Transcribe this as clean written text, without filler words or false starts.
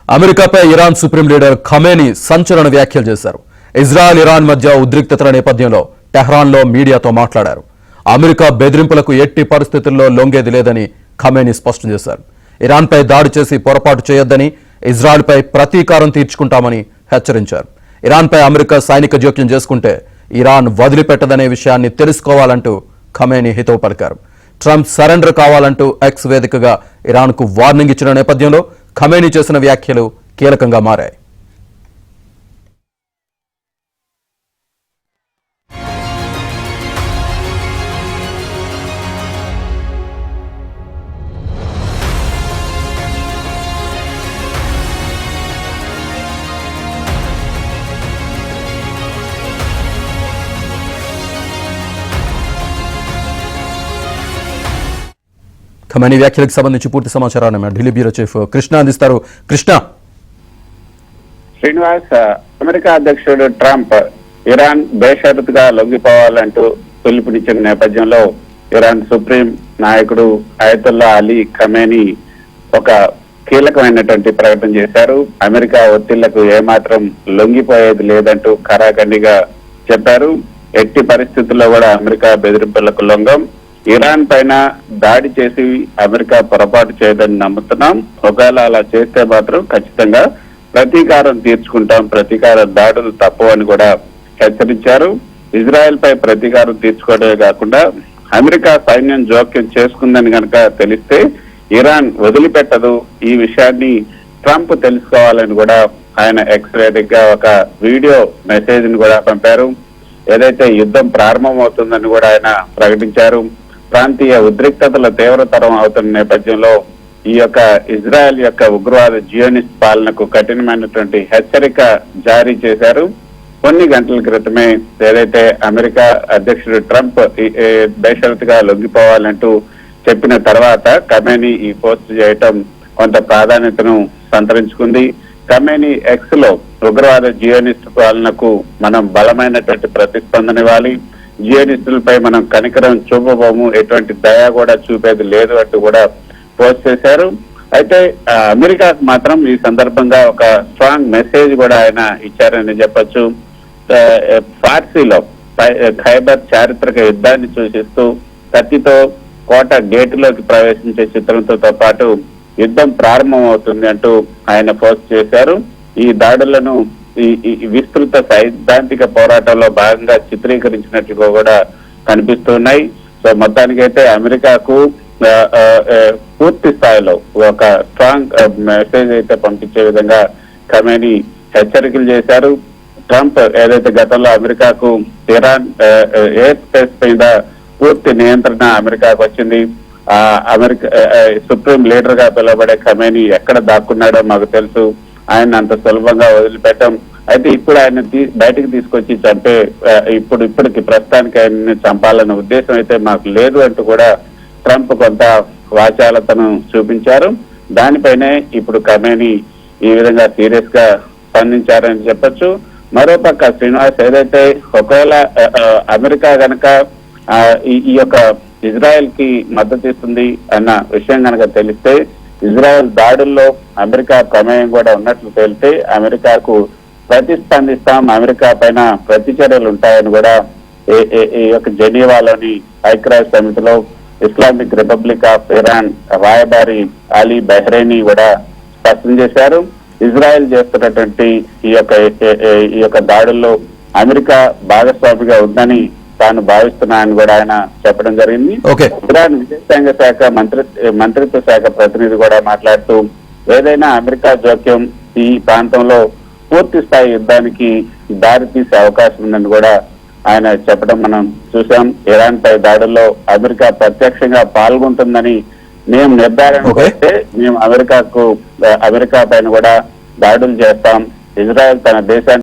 అమెరికాపై Iran supreme leader Khamenei సంచలన వ్యాఖ్యలు చేశారు. ఇజ్రాయెల్ ఇరాన్ మధ్య ఉద్రిక్తతల నేపథ్యంలో టెహ్రాన్లో మీడియాతో మాట్లాడారు. అమెరికా బెదిరింపులకు ఎట్టి పరిస్థితుల్లో లొంగేది లేదని ఖమేనీ స్పష్టం చేశారు. ఇరాన్పై దాడి చేసి పొరపాటు చేయొద్దని, ఇజ్రాయెల్పై ప్రతీకారం తీర్చుకుంటామని హెచ్చరించారు. ఇరాన్పై అమెరికా సైనిక జోక్యం చేసుకుంటే ఇరాన్ వదిలిపెట్టదనే విషయాన్ని తెలుసుకోవాలంటూ ఖమేనీ హితవు పలికారు. ట్రంప్ సరెండర్ కావాలంటూ ఎక్స్ వేదికగా ఇరాన్కు వార్నింగ్ ఇచ్చిన నేపథ్యంలో ఖమేనీ చేసిన వ్యాఖ్యలు కీలకంగా మారాయి. ఖమేనీ వ్యాఖ్యలకు సంబంధించి పూర్తి సమాచారాన్ని ఢిల్లీ బ్యూరో చీఫ్ కృష్ణ అందిస్తారు. కృష్ణ. శ్రీనివాస్, అమెరికా అధ్యక్షుడు ట్రంప్ ఇరాన్ బేషరతుగా లొంగిపోవాలంటూ పిలుపునిచ్చిన నేపథ్యంలో ఇరాన్ సుప్రీం నాయకుడు అయతుల్లా అలీ ఖమేనీ ఒక కీలకమైనటువంటి ప్రకటన చేశారు. అమెరికా ఒత్తిళ్లకు ఏమాత్రం లొంగిపోయేది లేదంటూ ఖరాఖండిగా చెప్పారు. ఎట్టి పరిస్థితుల్లో కూడా అమెరికా బెదిరింపులకు లొంగం. ఇరాన్ పైన దాడి చేసి అమెరికా పొరపాటు చేయదని నమ్ముతున్నాం. ఒకవేళ అలా చేస్తే మాత్రం ఖచ్చితంగా ప్రతీకారం తీర్చుకుంటాం, ప్రతీకార దాడులు తప్పవని కూడా హెచ్చరించారు. ఇజ్రాయెల్ పై ప్రతీకారం తీర్చుకోవడమే కాకుండా అమెరికా సైన్యం జోక్యం చేసుకుందని కనుక తెలిస్తే ఇరాన్ వదిలిపెట్టదు. ఈ విషయాన్ని ట్రంప్ తెలుసుకోవాలని కూడా ఆయన ఎక్స్ వేదికగా ఒక వీడియో మెసేజ్ ని కూడా పంపారు. ఏదైతే యుద్ధం ప్రారంభమవుతుందని కూడా ఆయన ప్రకటించారు. ప్రాంతీయ ఉద్రిక్తతల తీవ్రతరం అవుతున్న నేపథ్యంలో ఈ యొక్క ఇజ్రాయెల్ యొక్క ఉగ్రవాద జియోనిస్ట్ పాలనకు కఠినమైనటువంటి హెచ్చరిక జారీ చేశారు. కొన్ని గంటల క్రితమే ఏదైతే అమెరికా అధ్యక్షుడు ట్రంప్ బేషరతుగా లొంగిపోవాలంటూ చెప్పిన తర్వాత ఖమేనీ ఈ పోస్ట్ చేయటం కొంత ప్రాధాన్యతను సంతరించుకుంది. ఖమేనీ ఎక్స్ లో ఉగ్రవాద జియోనిస్ట్ పాలనకు మనం బలమైనటువంటి ప్రతిస్పందన ఇవ్వాలి, జియోనిస్టులపై మనం కనికరం చూపబోము, ఎటువంటి దయ కూడా చూపేది లేదు అంటూ కూడా పోస్ట్ చేశారు. అయితే అమెరికాకు మాత్రం ఈ సందర్భంగా ఒక స్ట్రాంగ్ మెసేజ్ కూడా ఆయన ఇచ్చారని చెప్పొచ్చు. ఫార్సీలో ఖైబర్ చారిత్రక యుద్ధాన్ని సూచిస్తూ కత్తితో కోట గేటులోకి ప్రవేశించే చిత్రంతో పాటు యుద్ధం ప్రారంభం అవుతుంది అంటూ ఆయన పోస్ట్ చేశారు. ఈ దాడులను ఈ విస్తృత సైద్ధాంతిక పోరాటంలో భాగంగా చిత్రీకరించినట్టుగా కూడా కనిపిస్తున్నాయి. సో మొత్తానికైతే అమెరికాకు పూర్తి స్థాయిలో ఒక స్ట్రాంగ్ మెసేజ్ అయితే పంపించే విధంగా ఖమేనీ హెచ్చరికలు చేశారు. ట్రంప్ ఏదైతే గతంలో అమెరికాకు ఇరాన్ ఎయిర్ స్పేస్ పైన పూర్తి నియంత్రణ అమెరికాకు వచ్చింది. అమెరికా సుప్రీం లీడర్ గా పిలువబడే ఖమేనీ ఎక్కడ దాక్కున్నాడో మాకు తెలుసు, ఆయన అంత సులభంగా వదిలిపెట్టాం. అయితే ఇప్పుడు ఆయన బయటకు తీసుకొచ్చి చంపే ఇప్పటికి ప్రస్తుతానికి ఆయన్ని చంపాలన్న ఉద్దేశం అయితే మాకు లేదు అంటూ కూడా ట్రంప్ కొంత వాచాలతను చూపించారు. దానిపైనే ఇప్పుడు ఖమేనీ ఈ విధంగా సీరియస్ గా స్పందించారని చెప్పొచ్చు. మరోపక్క శ్రీనివాస్, ఏదైతే ఒకవేళ అమెరికా గనక ఈ యొక్క ఇజ్రాయెల్ కి మద్దతు ఇస్తుంది అన్న విషయం కనుక తెలిస్తే, ఇజ్రాయెల్ దాడుల్లో అమెరికా ప్రమేయం కూడా ఉన్నట్లు తేలితే అమెరికాకు ప్రతిస్పందిస్తాం, అమెరికా పైన ప్రతి చర్యలు ఉంటాయని కూడా ఈ యొక్క జెనీవాలోని ఐక్యరాజ్య సమితిలో ఇస్లామిక్ రిపబ్లిక్ ఆఫ్ ఇరాన్ రాయబారి అలీ బహ్రైనీ కూడా స్పష్టం చేశారు. ఇజ్రాయెల్ చేస్తున్నటువంటి ఈ యొక్క దాడుల్లో అమెరికా భాగస్వామిగా ఉందని తాను భావిస్తున్నానని కూడా ఆయన చెప్పడం జరిగింది. ఇరాన్ విదేశాంగ శాఖ మంత్రిత్వ శాఖ ప్రతినిధి కూడా మాట్లాడుతూ ఏదైనా అమెరికా జోక్యం ఈ ప్రాంతంలో పూర్తి స్థాయి యుద్ధానికి దారి తీసే అవకాశం ఉందని కూడా ఆయన చెప్పడం మనం చూసాం. ఇరాన్ పై దాడుల్లో అమెరికా ప్రత్యక్షంగా పాల్గొంటుందని మేము నిర్ధారణ చేస్తే మేము అమెరికా పైన కూడా దాడులు చేస్తాం. ఇజ్రాయెల్ తన దేశాన్ని